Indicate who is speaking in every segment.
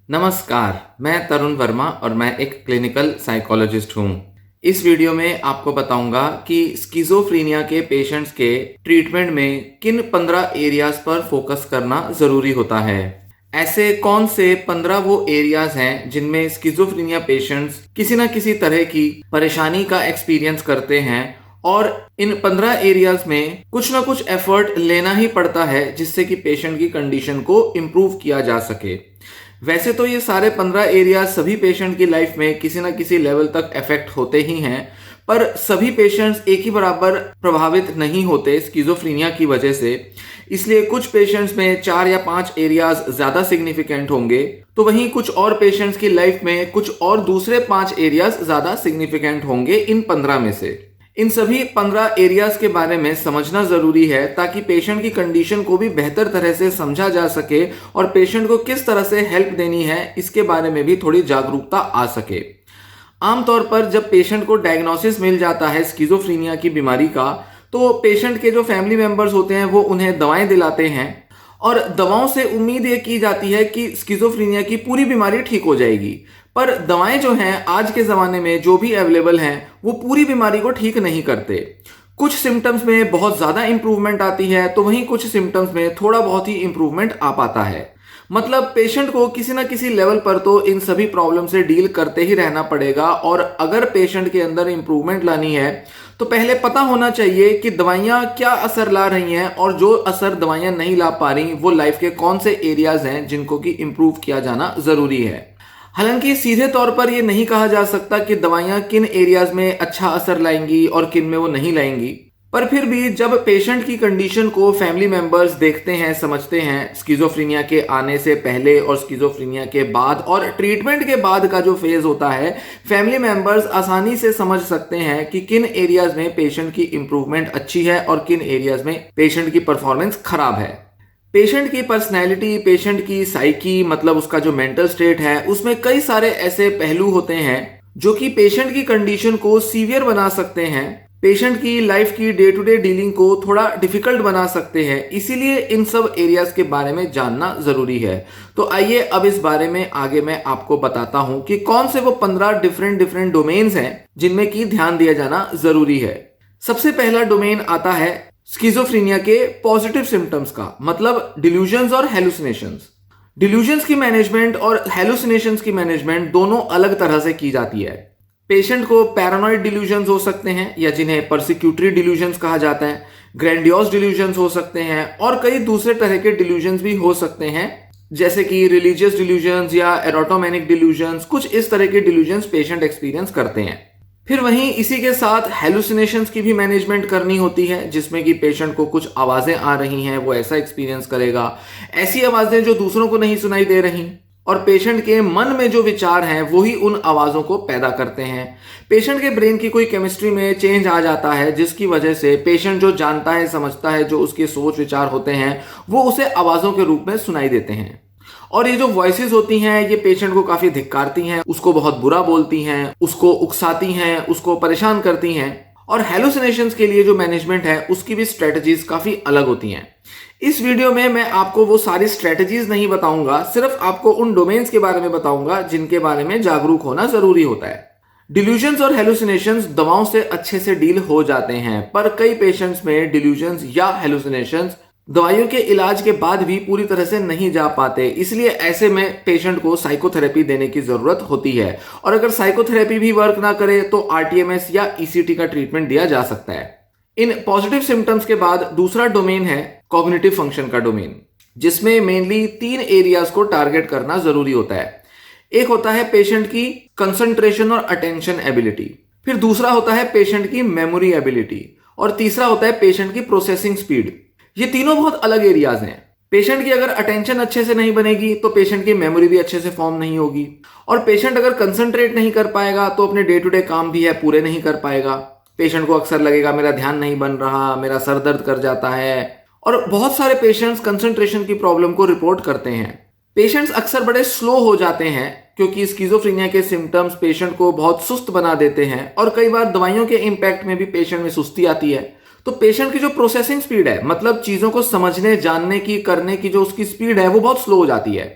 Speaker 1: नमस्कार, मैं तरुण वर्मा और मैं एक क्लिनिकल साइकोलॉजिस्ट हूँ। इस वीडियो में आपको बताऊंगा कि स्किज़ोफ्रेनिया के पेशेंट्स के ट्रीटमेंट में किन 15 एरियाज पर फोकस करना ज़रूरी होता है। ऐसे कौन से 15 वो एरियाज हैं जिनमें स्किज़ोफ्रेनिया पेशेंट्स किसी न किसी तरह की परेशानी का एक्सपीरियंस करते हैं और इन 15 एरियाज में कुछ ना कुछ एफर्ट लेना ही पड़ता है जिससे कि पेशेंट की कंडीशन को इम्प्रूव किया जा सके। वैसे तो ये सारे 15 एरियाज सभी पेशेंट की लाइफ में किसी न किसी लेवल तक इफेक्ट होते ही हैं, पर सभी पेशेंट्स एक ही बराबर प्रभावित नहीं होते स्किज़ोफ्रेनिया की वजह से। इसलिए कुछ पेशेंट्स में 4 या 5 एरियाज ज़्यादा सिग्निफिकेंट होंगे, तो वहीं कुछ और पेशेंट्स की लाइफ में कुछ और दूसरे 5 एरियाज ज़्यादा सिग्निफिकेंट होंगे इन 15 में से। इन सभी 15 एरियाज के बारे में समझना जरूरी है ताकि पेशेंट की कंडीशन को भी बेहतर तरह से समझा जा सके और पेशेंट को किस तरह से हेल्प देनी है इसके बारे में भी थोड़ी जागरूकता आ सके। आमतौर पर जब पेशेंट को डायग्नोसिस मिल जाता है स्किज़ोफ्रेनिया की बीमारी का, तो पेशेंट के जो फैमिली मेंबर्स होते हैं वो उन्हें दवाएं दिलाते हैं और दवाओं से उम्मीद ये की जाती है कि स्किज़ोफ्रेनिया की पूरी बीमारी ठीक हो जाएगी। पर दवाएं जो हैं आज के ज़माने में जो भी अवेलेबल हैं वो पूरी बीमारी को ठीक नहीं करते। कुछ सिम्टम्स में बहुत ज़्यादा इंप्रूवमेंट आती है, तो वहीं कुछ सिम्टम्स में थोड़ा बहुत ही इंप्रूवमेंट आ पाता है। मतलब पेशेंट को किसी ना किसी लेवल पर तो इन सभी प्रॉब्लम से डील करते ही रहना पड़ेगा और अगर पेशेंट के अंदर इंप्रूवमेंट लानी है तो पहले पता होना चाहिए कि दवाइयाँ क्या असर ला रही हैं और जो असर दवाइयाँ नहीं ला पा रही वो लाइफ के कौन से एरियाज हैं जिनको कि इम्प्रूव किया जाना ज़रूरी है। हालांकि सीधे तौर पर यह नहीं कहा जा सकता कि दवाइयां किन एरियाज में अच्छा असर लाएंगी और किन में वो नहीं लाएंगी, पर फिर भी जब पेशेंट की कंडीशन को फैमिली मेंबर्स देखते हैं, समझते हैं, स्किज़ोफ्रेनिया के आने से पहले और स्किज़ोफ्रेनिया के बाद और ट्रीटमेंट के बाद का जो फेज होता है, फैमिली मेंबर्स आसानी से समझ सकते हैं कि किन एरियाज में पेशेंट की इंप्रूवमेंट अच्छी है और किन एरियाज में पेशेंट की परफॉर्मेंस खराब है। पेशेंट की पर्सनैलिटी, पेशेंट की साइकी, मतलब उसका जो मेंटल स्टेट है, उसमें कई सारे ऐसे पहलू होते हैं जो कि पेशेंट की कंडीशन को सीवियर बना सकते हैं, पेशेंट की लाइफ की डे टू डे डीलिंग को थोड़ा डिफिकल्ट बना सकते हैं। इसीलिए इन सब एरियाज के बारे में जानना जरूरी है। तो आइए अब इस बारे में आगे मैं आपको बताता हूं कि कौन से वो 15 डिफरेंट डोमेन्स हैं जिनमें की ध्यान दिया जाना जरूरी है। सबसे पहला डोमेन आता है स्किज़ोफ्रेनिया के पॉजिटिव सिम्टम्स का, मतलब डिल्यूजन्स और हेलुसिनेशंस। डिल्यूजन्स की मैनेजमेंट और हेलुसिनेशंस की मैनेजमेंट दोनों अलग तरह से की जाती है। पेशेंट को पैरानॉइड डिल्यूजन्स हो सकते हैं या जिन्हें परसिक्यूटरी डिल्यूजन्स कहा जाता है, ग्रैंडियोस डिल्यूजन्स हो सकते हैं और कई दूसरे तरह के डिल्यूजन्स भी हो सकते हैं, जैसे कि रिलीजियस डिल्यूजन्स या एरोटोमेनिक डिल्यूजन्स। कुछ इस तरह के डिल्यूजन्स पेशेंट एक्सपीरियंस करते हैं। फिर वहीं इसी के साथ हेलुसिनेशंस की भी मैनेजमेंट करनी होती है, जिसमें कि पेशेंट को कुछ आवाज़ें आ रही हैं, वो ऐसा एक्सपीरियंस करेगा, ऐसी आवाज़ें जो दूसरों को नहीं सुनाई दे रही और पेशेंट के मन में जो विचार हैं वही उन आवाज़ों को पैदा करते हैं। पेशेंट के ब्रेन की कोई केमिस्ट्री में चेंज आ जाता है जिसकी वजह से पेशेंट जो जानता है, समझता है, जो उसके सोच विचार होते हैं वो उसे आवाज़ों के रूप में सुनाई देते हैं। और ये जो वॉइसेस होती हैं ये पेशेंट को काफी धिक्कारती हैं, उसको बहुत बुरा बोलती हैं, उसको उकसाती हैं, उसको परेशान करती हैं। और हेलुसिनेशंस के लिए जो मैनेजमेंट है उसकी भी स्ट्रेटजीज काफी अलग होती हैं। इस वीडियो में मैं आपको वो सारी स्ट्रेटजीज नहीं बताऊंगा, सिर्फ आपको उन डोमेन्स के बारे में बताऊंगा जिनके बारे में जागरूक होना जरूरी होता है। डिल्यूजन्स और हेलुसिनेशंस दवाओं से अच्छे से डील हो जाते हैं, पर कई पेशेंट्स में डिल्यूजन्स या हेलुसिनेशंस दवाइयों के इलाज के बाद भी पूरी तरह से नहीं जा पाते। इसलिए ऐसे में पेशेंट को साइकोथेरेपी देने की जरूरत होती है और अगर साइकोथेरेपी भी वर्क ना करे तो आरटीएमएस या ईसीटी का ट्रीटमेंट दिया जा सकता है। इन पॉजिटिव सिम्टम्स के बाद दूसरा डोमेन है कॉग्निटिव फंक्शन का डोमेन, जिसमें मेनली 3 एरियाज को टारगेट करना जरूरी होता है। एक होता है पेशेंट की कंसंट्रेशन और अटेंशन एबिलिटी, फिर दूसरा होता है पेशेंट की मेमोरी एबिलिटी और तीसरा होता है पेशेंट की प्रोसेसिंग स्पीड। ये तीनों बहुत अलग एरियाज हैं। पेशेंट की अगर अटेंशन अच्छे से नहीं बनेगी तो पेशेंट की मेमोरी भी अच्छे से फॉर्म नहीं होगी और पेशेंट अगर कंसंट्रेट नहीं कर पाएगा तो अपने डे टू डे काम भी है पूरे नहीं कर पाएगा। पेशेंट को अक्सर लगेगा मेरा ध्यान नहीं बन रहा, मेरा सर दर्द कर जाता है और बहुत सारे पेशेंट्स कंसंट्रेशन की प्रॉब्लम को रिपोर्ट करते हैं। पेशेंट्स अक्सर बड़े स्लो हो जाते हैं क्योंकि स्किज़ोफ्रेनिया के सिम्टम्स पेशेंट को बहुत सुस्त बना देते हैं और कई बार दवाइयों के इम्पैक्ट में भी पेशेंट में सुस्ती आती है। तो पेशेंट की जो प्रोसेसिंग स्पीड है, मतलब चीजों को समझने, जानने की, करने की जो उसकी स्पीड है वो बहुत स्लो हो जाती है।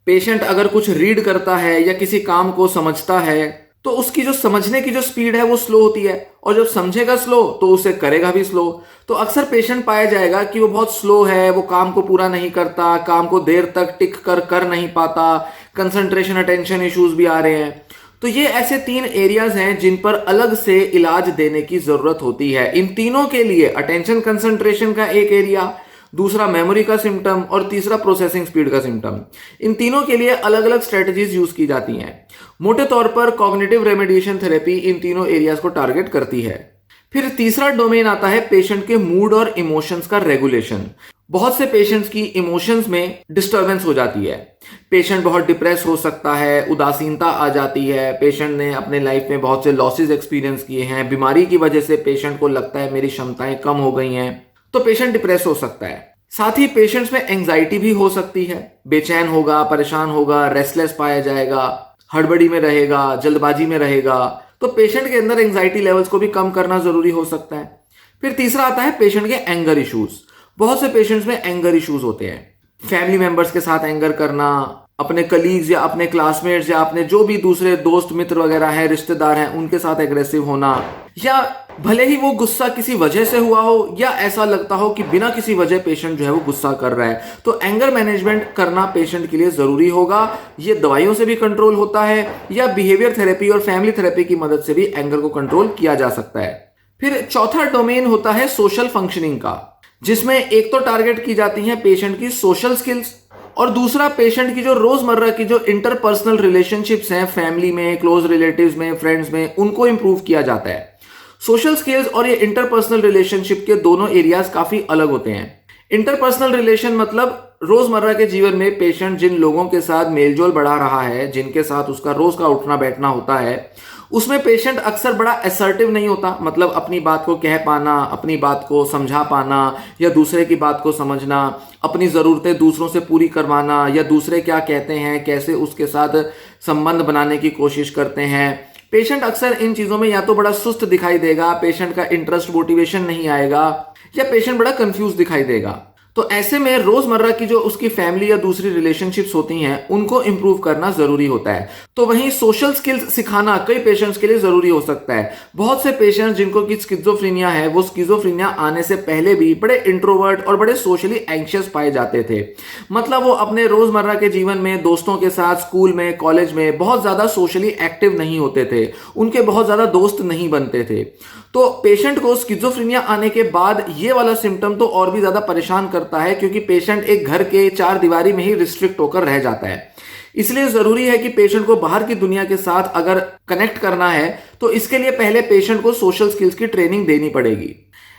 Speaker 1: पेशेंट अगर कुछ रीड करता है या किसी काम को समझता है तो उसकी जो समझने की जो स्पीड है वो स्लो होती है, और जब समझेगा स्लो तो उसे करेगा भी स्लो। तो अक्सर पेशेंट पाया जाएगा कि वो बहुत स्लो है, वो काम को पूरा नहीं करता, काम को देर तक टिक कर नहीं पाता, कंसंट्रेशन अटेंशन इश्यूज भी आ रहे हैं। तो ये ऐसे 3 एरियाज हैं जिन पर अलग से इलाज देने की जरूरत होती है। इन तीनों के लिए अटेंशन कंसंट्रेशन का एक एरिया, दूसरा मेमोरी का सिम्टम और तीसरा प्रोसेसिंग स्पीड का सिम्टम, इन तीनों के लिए अलग अलग स्ट्रेटजीज यूज की जाती हैं। मोटे तौर पर कॉग्निटिव रेमेडिएशन थेरेपी इन तीनों एरियाज को टारगेट करती है। फिर तीसरा डोमेन आता है पेशेंट के मूड और इमोशंस का रेगुलेशन। बहुत से पेशेंट्स की इमोशंस में डिस्टर्बेंस हो जाती है। पेशेंट बहुत डिप्रेस हो सकता है, उदासीनता आ जाती है, पेशेंट ने अपने लाइफ में बहुत से लॉसेस एक्सपीरियंस किए हैं, बीमारी की वजह से पेशेंट को लगता है मेरी क्षमताएं कम हो गई हैं, तो पेशेंट डिप्रेस हो सकता है। साथ ही पेशेंट्स में एंजाइटी भी हो सकती है, बेचैन होगा, परेशान होगा, रेस्टलेस पाया जाएगा, हड़बड़ी में रहेगा, जल्दबाजी में रहेगा। तो पेशेंट के अंदर एंजाइटी लेवल्स को भी कम करना जरूरी हो सकता है। फिर तीसरा आता है पेशेंट के एंगर इश्यूज। बहुत से पेशेंट्स में एंगर इश्यूज होते हैं। फैमिली मेंबर्स के साथ एंगर करना, अपने कलीग्स या अपने क्लासमेट्स या अपने जो भी दूसरे दोस्त मित्र वगैरह हैं, रिश्तेदार हैं, उनके साथ एग्रेसिव होना, या भले ही वो गुस्सा किसी वजह से हुआ हो या ऐसा लगता हो कि बिना किसी वजह पेशेंट जो है वो गुस्सा कर रहा है, तो एंगर मैनेजमेंट करना पेशेंट के लिए जरूरी होगा। ये दवाइयों से भी कंट्रोल होता है या बिहेवियर थेरेपी और फैमिली थेरेपी की मदद से भी एंगर को कंट्रोल किया जा सकता है। फिर चौथा डोमेन होता है सोशल फंक्शनिंग का, जिसमें एक तो टारगेट की जाती है पेशेंट की सोशल स्किल्स और दूसरा पेशेंट की जो रोजमर्रा की जो इंटरपर्सनल रिलेशनशिप्स हैं, फैमिली में, क्लोज रिलेटिव्स में, फ्रेंड्स में, उनको इंप्रूव किया जाता है। सोशल स्किल्स और ये इंटरपर्सनल रिलेशनशिप के दोनों एरियाज काफी अलग होते हैं। इंटरपर्सनल रिलेशन मतलब रोजमर्रा के जीवन में पेशेंट जिन लोगों के साथ मेलजोल बढ़ा रहा है, जिनके साथ उसका रोज का उठना बैठना होता है, उसमें पेशेंट अक्सर बड़ा असर्टिव नहीं होता। मतलब अपनी बात को कह पाना, अपनी बात को समझा पाना या दूसरे की बात को समझना, अपनी ज़रूरतें दूसरों से पूरी करवाना या दूसरे क्या कहते हैं कैसे उसके साथ संबंध बनाने की कोशिश करते हैं। पेशेंट अक्सर इन चीज़ों में या तो बड़ा सुस्त दिखाई देगा, पेशेंट का इंटरेस्ट मोटिवेशन नहीं आएगा, या पेशेंट बड़ा कंफ्यूज दिखाई देगा। तो ऐसे में रोजमर्रा की जो उसकी फैमिली या दूसरी रिलेशनशिप्स होती हैं उनको इंप्रूव करना जरूरी होता है। तो वहीं सोशल स्किल्स सिखाना कई पेशेंट्स के लिए जरूरी हो सकता है। बहुत से पेशेंट्स जिनको की स्किज़ोफ्रेनिया है, वो स्किज़ोफ्रेनिया आने से पहले भी बड़े इंट्रोवर्ट और बड़े सोशली एंग्शियस पाए जाते थे। मतलब वो अपने रोजमर्रा के जीवन में दोस्तों के साथ, स्कूल में, कॉलेज में बहुत ज्यादा सोशली एक्टिव नहीं होते थे, उनके बहुत ज्यादा दोस्त नहीं बनते थे। तो पेशेंट को स्किज़ोफ्रेनिया आने के बाद ये वाला सिम्टम तो और भी ज्यादा परेशान करता है, क्योंकि पेशेंट एक घर के 4 दीवारी में ही रिस्ट्रिक्ट होकर रह जाता है। इसलिए जरूरी है कि पेशेंट को बाहर की दुनिया के साथ अगर कनेक्ट करना है तो इसके लिए पहले पेशेंट को सोशल स्किल्स की ट्रेनिंग देनी पड़ेगी।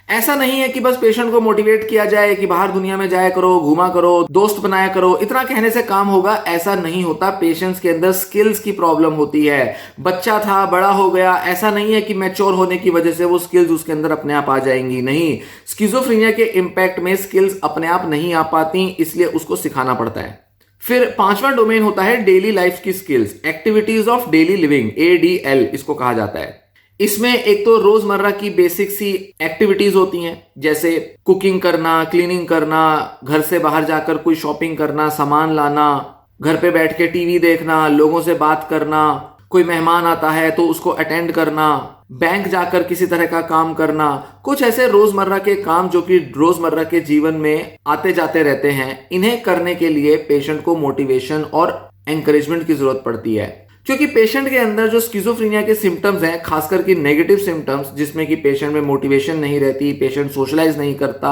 Speaker 1: ऐसा नहीं है कि बस पेशेंट को मोटिवेट किया जाए कि बाहर दुनिया में जाया करो, घूमा करो, दोस्त बनाया करो, इतना कहने से काम होगा, ऐसा नहीं होता। पेशेंट्स के अंदर स्किल्स की प्रॉब्लम होती है। बच्चा था, बड़ा हो गया, ऐसा नहीं है कि मैच्योर होने की वजह से वो स्किल्स उसके अंदर अपने आप आ जाएंगी। नहीं, स्किज़ोफ्रेनिया के इम्पैक्ट में स्किल्स अपने आप नहीं आ पाती, इसलिए उसको सिखाना पड़ता है। फिर 5वां डोमेन होता है डेली लाइफ की skills, activities of daily living, ADL इसको कहा जाता है। इसमें एक तो रोजमर्रा की बेसिक सी एक्टिविटीज होती हैं, जैसे कुकिंग करना, क्लीनिंग करना, घर से बाहर जाकर कोई शॉपिंग करना, सामान लाना, घर पे बैठ के टीवी देखना, लोगों से बात करना, कोई मेहमान आता है तो उसको अटेंड करना, बैंक जाकर किसी तरह का काम करना। कुछ ऐसे रोजमर्रा के काम जो कि रोजमर्रा के जीवन में आते जाते रहते हैं, इन्हें करने के लिए पेशेंट को मोटिवेशन और एंकरेजमेंट की जरूरत पड़ती है। क्योंकि पेशेंट के अंदर जो स्किज़ोफ्रेनिया के सिम्टम्स हैं, खासकर कि नेगेटिव सिम्टम्स, जिसमें कि पेशेंट में मोटिवेशन नहीं रहती, पेशेंट सोशलाइज नहीं करता,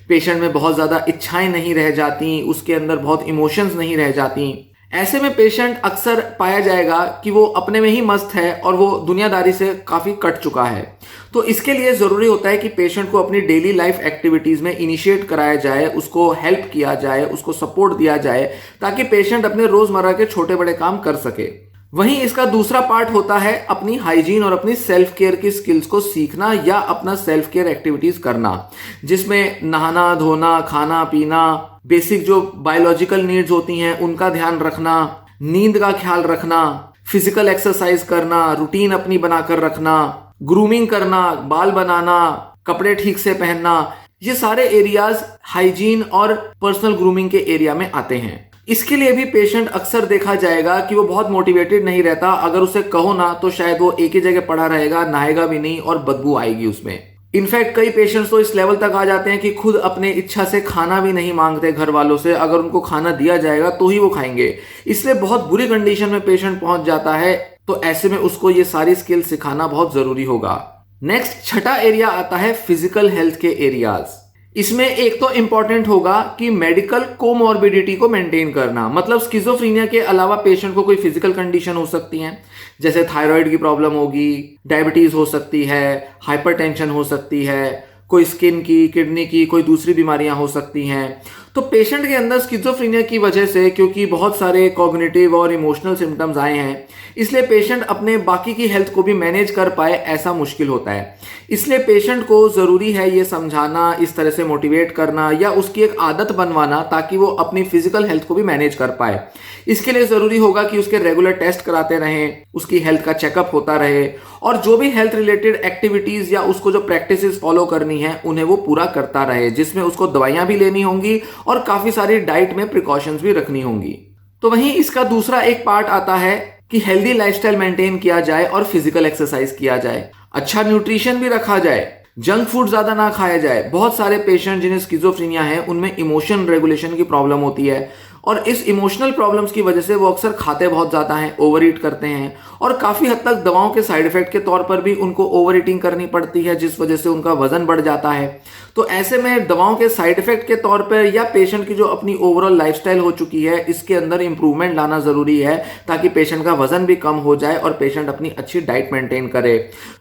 Speaker 1: पेशेंट में बहुत ज्यादा इच्छाएं नहीं रह जाती, उसके अंदर बहुत इमोशंस नहीं रह जाती, ऐसे में पेशेंट अक्सर पाया जाएगा कि वो अपने में ही मस्त है और वो दुनियादारी से काफी कट चुका है। तो इसके लिए जरूरी होता है कि पेशेंट को अपनी डेली लाइफ एक्टिविटीज में इनिशिएट कराया जाए, उसको हेल्प किया जाए, उसको सपोर्ट दिया जाए, ताकि पेशेंट अपने रोजमर्रा के छोटे बड़े काम कर सके। वहीं इसका दूसरा पार्ट होता है अपनी हाइजीन और अपनी सेल्फ केयर की स्किल्स को सीखना या अपना सेल्फ केयर एक्टिविटीज करना, जिसमें नहाना धोना, खाना पीना, बेसिक जो बायोलॉजिकल नीड्स होती हैं उनका ध्यान रखना, नींद का ख्याल रखना, फिजिकल एक्सरसाइज करना, रूटीन अपनी बनाकर रखना, ग्रूमिंग करना, बाल बनाना, कपड़े ठीक से पहनना, ये सारे एरियाज हाइजीन और पर्सनल ग्रूमिंग के एरिया में आते हैं। इसके लिए भी पेशेंट अक्सर देखा जाएगा कि वो बहुत मोटिवेटेड नहीं रहता। अगर उसे कहो ना तो शायद वो एक ही जगह पड़ा रहेगा, नहाएगा भी नहीं और बदबू आएगी उसमें। इनफैक्ट कई पेशेंट्स तो इस लेवल तक आ जाते हैं कि खुद अपने इच्छा से खाना भी नहीं मांगते घर वालों से, अगर उनको खाना दिया जाएगा तो ही वो खाएंगे। इसलिए बहुत बुरी कंडीशन में पेशेंट पहुंच जाता है। तो ऐसे में उसको ये सारी स्किल सिखाना बहुत जरूरी होगा। नेक्स्ट छठा एरिया आता है फिजिकल हेल्थ के एरियाज। इसमें एक तो इंपॉर्टेंट होगा कि मेडिकल कोमॉर्बिडिटी को मेंटेन करना, मतलब स्किज़ोफ्रेनिया के अलावा पेशेंट को कोई फिजिकल कंडीशन हो सकती है, जैसे थायराइड की प्रॉब्लम होगी, डायबिटीज हो सकती है, हाइपरटेंशन हो सकती है, कोई स्किन की, किडनी की, कोई दूसरी बीमारियां हो सकती हैं। तो पेशेंट के अंदर स्किज़ोफ्रेनिया की वजह से, क्योंकि बहुत सारे कॉग्निटिव और इमोशनल सिम्टम्स आए हैं, इसलिए पेशेंट अपने बाकी की हेल्थ को भी मैनेज कर पाए ऐसा मुश्किल होता है। इसलिए पेशेंट को ज़रूरी है ये समझाना, इस तरह से मोटिवेट करना या उसकी एक आदत बनवाना ताकि वो अपनी फिजिकल हेल्थ को भी मैनेज कर पाए। इसके लिए ज़रूरी होगा कि उसके रेगुलर टेस्ट कराते रहें, उसकी हेल्थ का चेकअप होता रहे और जो भी हेल्थ रिलेटेड एक्टिविटीज़ या उसको जो प्रैक्टिसेस फॉलो करनी है उन्हें वो पूरा करता रहे, जिसमें उसको दवाइयाँ भी लेनी होंगी और काफ़ी सारी डाइट में प्रिकॉशंस भी रखनी होंगी। तो वहीं इसका दूसरा एक पार्ट आता है कि हेल्दी लाइफस्टाइल मेंटेन किया जाए और फिजिकल एक्सरसाइज किया जाए, अच्छा न्यूट्रिशन भी रखा जाए, जंक फूड ज्यादा ना खाया जाए। बहुत सारे पेशेंट जिन्हें स्किज़ोफ्रेनिया है उनमें इमोशन रेगुलेशन की प्रॉब्लम होती है और इस इमोशनल प्रॉब्लम्स की वजह से वो अक्सर खाते बहुत ज़्यादा हैं, ओवर ईट करते हैं और काफ़ी हद तक दवाओं के साइड इफेक्ट के तौर पर भी उनको ओवर ईटिंग करनी पड़ती है, जिस वजह से उनका वजन बढ़ जाता है। तो ऐसे में दवाओं के साइड इफेक्ट के तौर पर या पेशेंट की जो अपनी ओवरऑल लाइफस्टाइल हो चुकी है इसके अंदर इंप्रूवमेंट लाना ज़रूरी है ताकि पेशेंट का वजन भी कम हो जाए और पेशेंट अपनी अच्छी डाइट मेंटेन करे।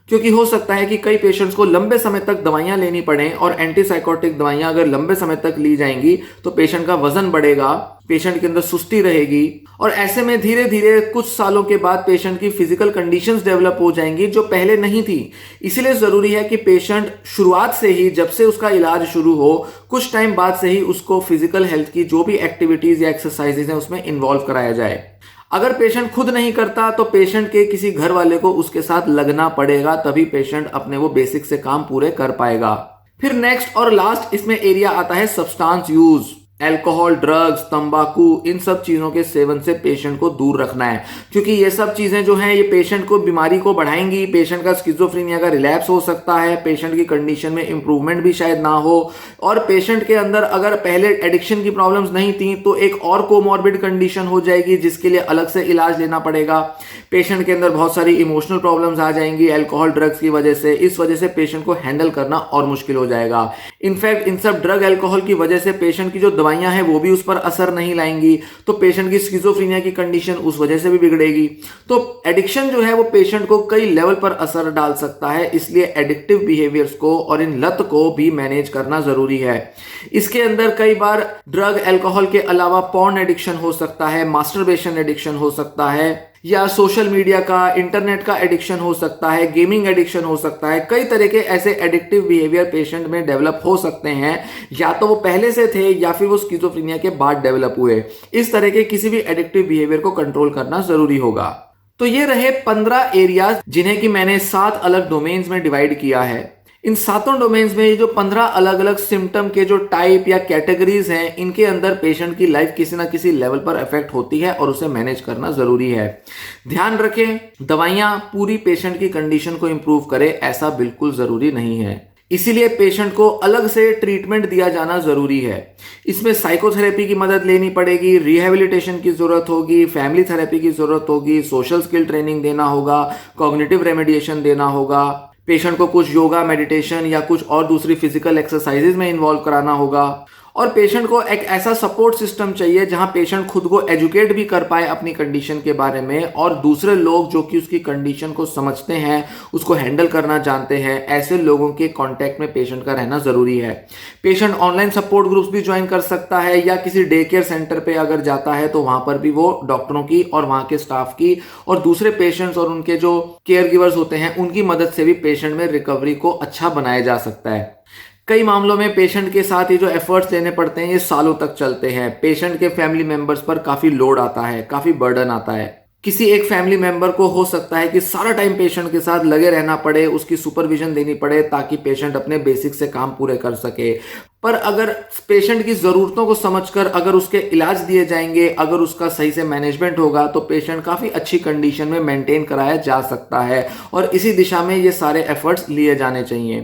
Speaker 1: क्योंकि हो सकता है कि कई पेशेंट्स को लंबे समय तक दवाइयाँ लेनी पड़ें और एंटीसाइकोटिक दवाइयाँ अगर लंबे समय तक ली जाएंगी तो पेशेंट का वजन बढ़ेगा, पेशेंट के अंदर सुस्ती रहेगी और ऐसे में धीरे धीरे कुछ सालों के बाद पेशेंट की फिजिकल कंडीशंस डेवलप हो जाएंगी जो पहले नहीं थी। इसीलिए ज़रूरी है कि पेशेंट शुरुआत से ही, जब से उसका इलाज शुरू हो, कुछ टाइम बाद से ही उसको फिजिकल हेल्थ की जो भी एक्टिविटीज़ या एक्सरसाइजेज हैं उसमें इन्वॉल्व कराया जाए। अगर पेशेंट खुद नहीं करता तो पेशेंट के किसी घर वाले को उसके साथ लगना पड़ेगा, तभी पेशेंट अपने वो बेसिक से काम पूरे कर पाएगा। फिर नेक्स्ट और लास्ट इसमें एरिया आता है सब्सटेंस यूज। अल्कोहल, ड्रग्स, तंबाकू, इन सब चीज़ों के सेवन से पेशेंट को दूर रखना है, क्योंकि ये सब चीज़ें जो हैं ये पेशेंट को बीमारी को बढ़ाएंगी। पेशेंट का स्किज़ोफ्रेनिया का रिलैप्स हो सकता है, पेशेंट की कंडीशन में इंप्रूवमेंट भी शायद ना हो और पेशेंट के अंदर अगर पहले एडिक्शन की प्रॉब्लम्स नहीं थी तो एक और कोमॉर्बिड कंडीशन हो जाएगी जिसके लिए अलग से इलाज लेना पड़ेगा। पेशेंट के अंदर बहुत सारी इमोशनल प्रॉब्लम्स आ जाएंगी अल्कोहल, ड्रग्स की वजह से। इस वजह से पेशेंट को हैंडल करना और मुश्किल हो जाएगा। इनफैक्ट इन सब ड्रग अल्कोहल की वजह से पेशेंट की जो दवाइयां हैं वो भी उस पर असर नहीं लाएंगी, तो पेशेंट की स्किज़ोफ्रेनिया की कंडीशन उस वजह से भी बिगड़ेगी। तो एडिक्शन जो है वो पेशेंट को कई लेवल पर असर डाल सकता है, इसलिए एडिक्टिव बिहेवियर्स को और इन लत को भी मैनेज करना जरूरी है। इसके अंदर कई बार ड्रग अल्कोहल के अलावा पॉर्न एडिक्शन हो सकता है, मास्टरबेशन एडिक्शन हो सकता है या सोशल मीडिया का, इंटरनेट का एडिक्शन हो सकता है, गेमिंग एडिक्शन हो सकता है। कई तरह के ऐसे एडिक्टिव बिहेवियर पेशेंट में डेवलप हो सकते हैं, या तो वो पहले से थे या फिर वो स्किज़ोफ्रेनिया के बाद डेवलप हुए। इस तरह के किसी भी एडिक्टिव बिहेवियर को कंट्रोल करना जरूरी होगा। तो ये रहे 15 एरियाज जिन्हें कि मैंने 7 अलग डोमेन्स में डिवाइड किया है। इन सातों डोमेन्स में ये जो 15 अलग अलग सिम्टम के जो टाइप या कैटेगरीज हैं, इनके अंदर पेशेंट की लाइफ किसी ना किसी लेवल पर इफेक्ट होती है और उसे मैनेज करना जरूरी है। ध्यान रखें, दवाइयां पूरी पेशेंट की कंडीशन को इंप्रूव करे ऐसा बिल्कुल जरूरी नहीं है, इसीलिए पेशेंट को अलग से ट्रीटमेंट दिया जाना जरूरी है। इसमें साइकोथेरेपी की मदद लेनी पड़ेगी, रिहेबिलिटेशन की जरूरत होगी, फैमिली थेरेपी की जरूरत होगी, सोशल स्किल ट्रेनिंग देना होगा, कॉग्निटिव रेमेडिएशन देना होगा, पेशेंट को कुछ योगा, मेडिटेशन या कुछ और दूसरी फिजिकल एक्सरसाइजेज में इन्वॉल्व कराना होगा और पेशेंट को एक ऐसा सपोर्ट सिस्टम चाहिए जहां पेशेंट खुद को एजुकेट भी कर पाए अपनी कंडीशन के बारे में और दूसरे लोग जो कि उसकी कंडीशन को समझते हैं, उसको हैंडल करना जानते हैं, ऐसे लोगों के कांटेक्ट में पेशेंट का रहना जरूरी है। पेशेंट ऑनलाइन सपोर्ट ग्रुप्स भी ज्वाइन कर सकता है या किसी डे केयर सेंटर पे अगर जाता है तो वहां पर भी वो डॉक्टरों की और वहां के स्टाफ की और दूसरे पेशेंट्स और उनके जो केयर गिवर्स होते हैं उनकी मदद से भी पेशेंट में रिकवरी को अच्छा बनाया जा सकता है। कई मामलों में पेशेंट के साथ ये जो एफर्ट्स लेने पड़ते हैं ये सालों तक चलते हैं। पेशेंट के फैमिली मेंबर्स पर काफ़ी लोड आता है, काफ़ी बर्डन आता है। किसी एक फैमिली मेंबर को हो सकता है कि सारा टाइम पेशेंट के साथ लगे रहना पड़े, उसकी सुपरविजन देनी पड़े ताकि पेशेंट अपने बेसिक से काम पूरे कर सके। पर अगर पेशेंट की ज़रूरतों को समझकर अगर उसके इलाज दिए जाएंगे, अगर उसका सही से मैनेजमेंट होगा तो पेशेंट काफ़ी अच्छी कंडीशन में मेंटेन कराया जा सकता है और इसी दिशा में ये सारे एफर्ट्स लिए जाने चाहिए।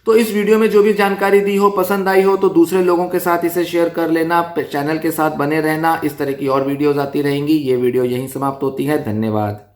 Speaker 1: तो इस वीडियो में जो भी जानकारी दी हो, पसंद आई हो तो दूसरे लोगों के साथ इसे शेयर कर लेना, चैनल के साथ बने रहना, इस तरह की और वीडियोज़ आती रहेंगी। ये वीडियो यहीं समाप्त होती है। धन्यवाद।